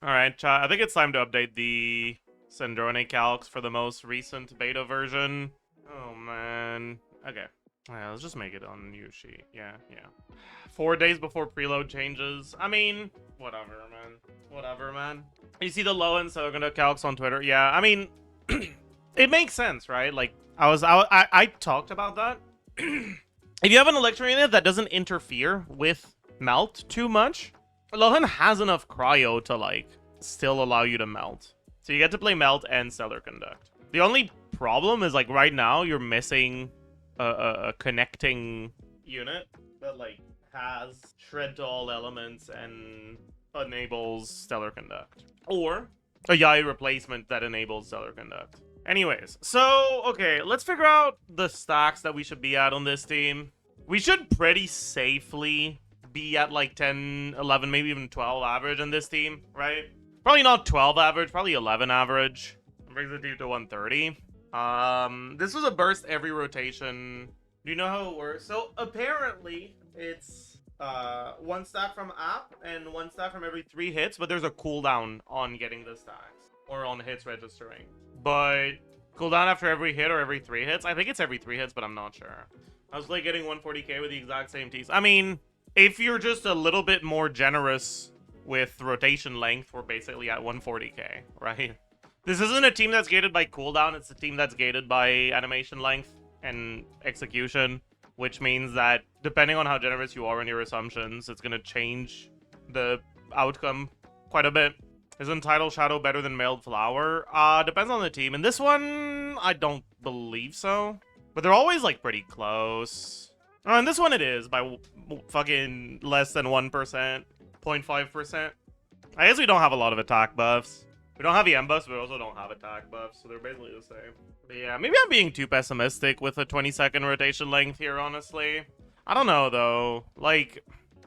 Alright, chat. I think it's time to update the Sandrone calcs for the most recent beta version. Oh, man. Okay. Yeah, let's just make it on new sheet. Yeah. 4 days before preload changes. I mean, whatever, man. Whatever, man. You see the Lohen SSC calcs on Twitter? Yeah, I mean, it makes sense, right? Like, I talked about that. If you have an electro unit that doesn't interfere with melt too much, Lohen has enough cryo to, like, still allow you to melt. So you get to play melt and stellar conduct. The only problem is, like, right now you're missing a connecting unit that, like, has shred to all elements and enables stellar conduct. Or a Yai replacement that enables stellar conduct. Anyways, so, okay, let's figure out the stacks that we should be at on this team. We should pretty safely be at like 10, 11, maybe even 12 average on this team, right? Probably not 12 average, probably 11 average. Brings the team to 130. This was a burst every rotation. Do you know how it works? So apparently it's one stack from app and one stack from every 3 hits, but there's a cooldown on getting the stacks or on hits registering. But cooldown after every hit or every 3 hits? I think it's every 3 hits, but I'm not sure. I was like getting 140k with the exact same teas. I mean, if you're just a little bit more generous with rotation length, we're basically at 140k, right? This isn't a team that's gated by cooldown, it's a team that's gated by animation length and execution, which means that depending on how generous you are in your assumptions, it's going to change the outcome quite a bit. Isn't Tidal Shadow better than Mailed Flower? Depends on the team. In this one, I don't believe so. But they're always, like, pretty close. Oh, in this one it is, by fucking less than 1%, 0.5%. I guess we don't have a lot of attack buffs. We don't have EM buffs, but we also don't have attack buffs, so they're basically the same. But yeah, maybe I'm being too pessimistic with a 20-second rotation length here, honestly. I don't know, though. Like,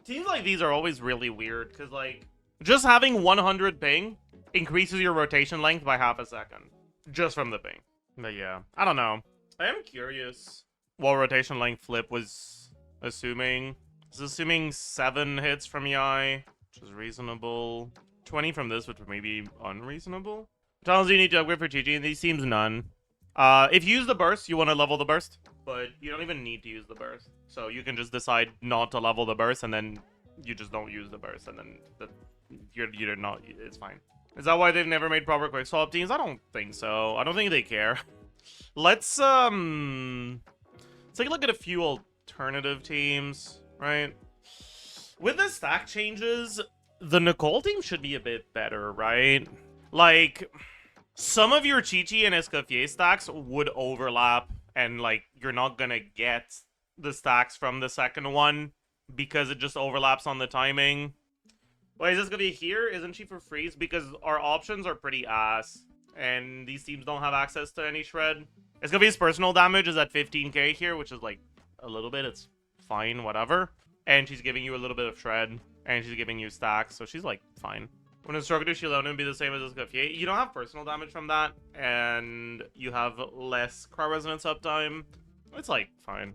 teams like these are always really weird, because, like, just having 100 ping increases your rotation length by half a second. Just from the ping. But yeah, I don't know. I am curious what rotation length Flip was assuming. It's assuming 7 hits from Yai, which is reasonable. 20 from this, which may be unreasonable. Tunnels you need to upgrade for Qiqi, and these seems none. If you use the burst, you want to level the burst, but you don't even need to use the burst. So you can just decide not to level the burst, and then you just don't use the burst, and then you're not, it's fine. Is that why they've never made proper quick swap teams? I don't think so. I don't think they care. Let's take a look at a few alternative teams, right? With the stack changes, the Nicole team should be a bit better, right? Like, some of your Qiqi and Escoffier stacks would overlap, and, like, you're not gonna get the stacks from the second one because it just overlaps on the timing. Why is this gonna be here? Isn't she for freeze? Because our options are pretty ass, and these teams don't have access to any shred. Escoffier's personal damage is at 15k here, which is, like, a little bit. It's fine, whatever. And she's giving you a little bit of shred. And she's giving you stacks, so she's, like, fine. When Instructor Shilona would be the same as Escoffier. You don't have personal damage from that, and you have less crowd resonance uptime. It's, like, fine.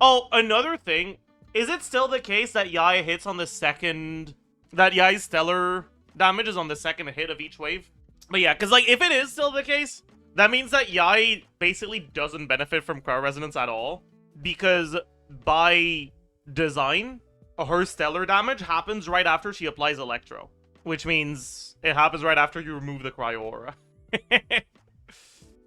Oh, another thing. Is it still the case that Yai hits on the second... that Yai's stellar damage is on the second hit of each wave? But yeah, because, like, if it is still the case, that means that Yai basically doesn't benefit from crowd resonance at all. Because by design, her stellar damage happens right after she applies Electro. Which means it happens right after you remove the Cryo Aura.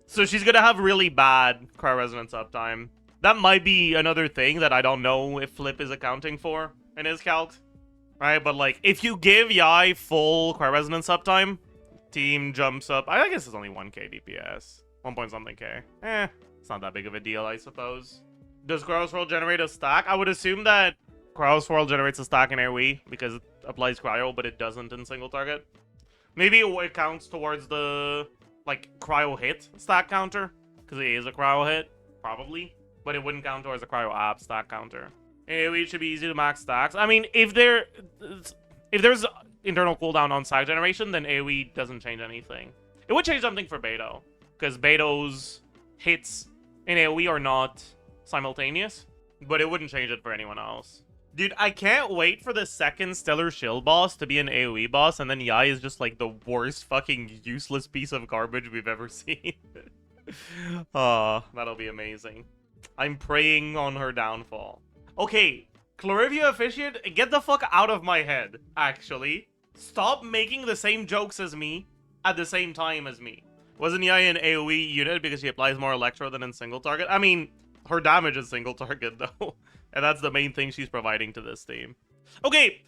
So she's gonna have really bad cryo resonance uptime. That might be another thing that I don't know if Flip is accounting for in his calc. Right, but like, if you give Yai full cryo resonance uptime, team jumps up. I guess it's only 1k DPS. 1 point something k. It's not that big of a deal, I suppose. Does Cryo Swirl generate a stack? I would assume that Cryo Swirl generates a stack in AoE because it applies cryo, but it doesn't in single target. Maybe it counts towards the, like, cryo hit stack counter, because it is a cryo hit, probably. But it wouldn't count towards the cryo app stack counter. AoE should be easy to max stacks. I mean, if there's internal cooldown on stack generation, then AoE doesn't change anything. It would change something for Beto, because Beto's hits in AoE are not simultaneous, but it wouldn't change it for anyone else. Dude, I can't wait for the second Stellar Shield boss to be an AoE boss, and then Yai is just like the worst fucking useless piece of garbage we've ever seen. Oh, that'll be amazing. I'm praying on her downfall. Okay, Clarivia Officiate, get the fuck out of my head, actually. Stop making the same jokes as me at the same time as me. Wasn't Yai an AoE unit because she applies more Electro than in single target? I mean, her damage is single target though. And that's the main thing she's providing to this team. Okay,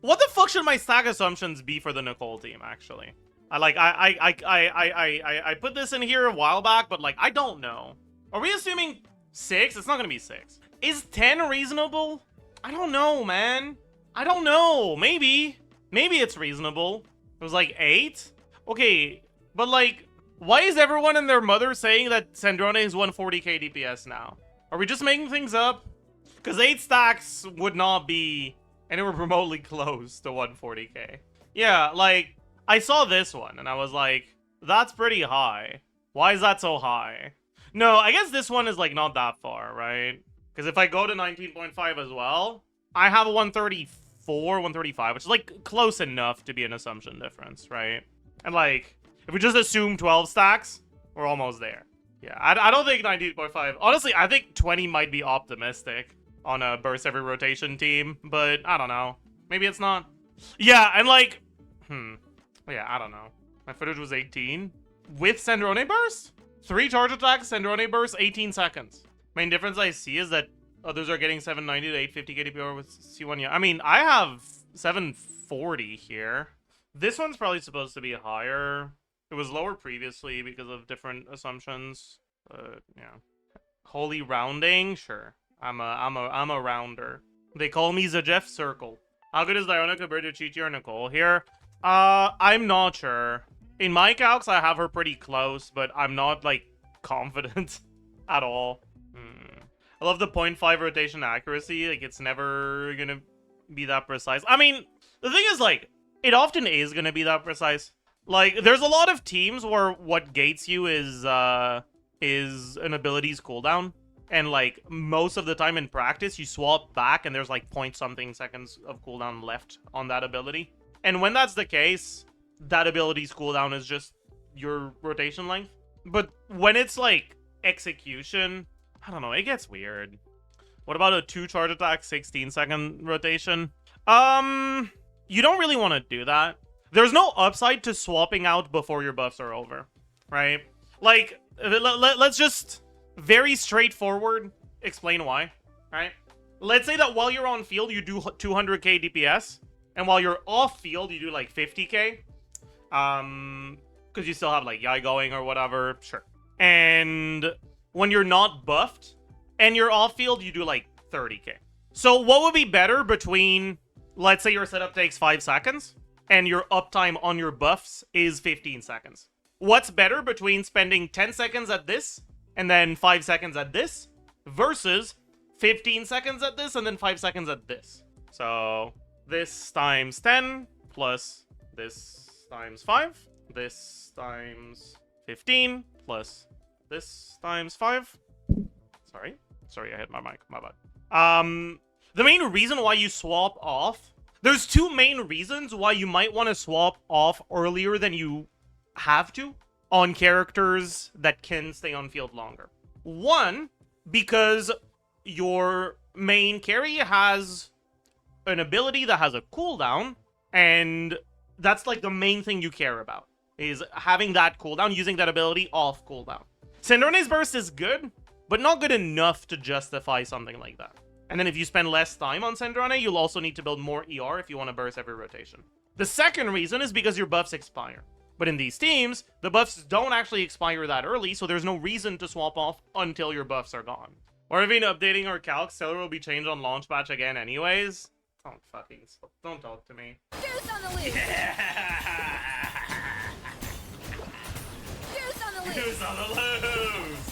what the fuck should my stack assumptions be for the Nicole team, actually? I put this in here a while back, but like, I don't know. Are we assuming 6? It's not gonna be 6. Is 10 reasonable? I don't know, man. I don't know. Maybe it's reasonable. It was like 8? Okay, but like, why is everyone and their mother saying that Sandrone is 140k DPS now? Are we just making things up? Because 8 stacks would not be anywhere remotely close to 140k. Yeah, like, I saw this one, and I was like, that's pretty high. Why is that so high? No, I guess this one is, like, not that far, right? Because if I go to 19.5 as well, I have a 134, 135, which is, like, close enough to be an assumption difference, right? And, like, if we just assume 12 stacks, we're almost there. Yeah, I don't think 19.5. Honestly, I think 20 might be optimistic on a burst every rotation team, but I don't know. Maybe it's not. Yeah, and like, yeah, I don't know. My footage was 18 with Sandrone burst. 3 charge attacks, Sandrone burst, 18 seconds. Main difference I see is that others are getting 790 to 850 KDPR with C1. Yeah, I mean, I have 740 here. This one's probably supposed to be higher. It was lower previously because of different assumptions. Yeah. Holy rounding, sure. I'm a rounder. They call me Zajef Circle. How good is Diona compared to Qiqi or Nicole here? I'm not sure. In my calcs, I have her pretty close, but I'm not, like, confident at all. I love the 0.5 rotation accuracy. Like, it's never gonna be that precise. I mean, the thing is, like, it often is gonna be that precise. Like, there's a lot of teams where what gates you is an ability's cooldown. And, like, most of the time in practice, you swap back and there's, like, point-something seconds of cooldown left on that ability. And when that's the case, that ability's cooldown is just your rotation length. But when it's, like, execution, I don't know, it gets weird. What about a 2 charge attack, 16-second rotation? You don't really want to do that. There's no upside to swapping out before your buffs are over, right? Like, let's just... very straightforward explain why, right? Let's say that while you're on field, you do 200k DPS, and while you're off field, you do like 50k. Because you still have like Yai going or whatever, sure. And when you're not buffed, and you're off field, you do like 30k. So what would be better between, let's say your setup takes 5 seconds, and your uptime on your buffs is 15 seconds? What's better between spending 10 seconds at this, and then 5 seconds at this, versus 15 seconds at this, and then 5 seconds at this? So, this times 10, plus this times 5, this times 15, plus this times 5. Sorry, I hit my mic, my bad. The main reason why you swap off, there's 2 main reasons why you might want to swap off earlier than you have to on characters that can stay on field longer. 1, because your main carry has an ability that has a cooldown, and that's like the main thing you care about, is having that cooldown, using that ability off cooldown. Sandrone's burst is good, but not good enough to justify something like that. And then if you spend less time on Sandrone, you'll also need to build more ER if you want to burst every rotation. The second reason is because your buffs expire. But in these teams, the buffs don't actually expire that early, so there's no reason to swap off until your buffs are gone. Or even updating our calcs, Stellar will be changed on launch patch again anyways. Don't talk to me. Deuce on the loose! Yeah! Deuce on the loose! Deuce on the loose!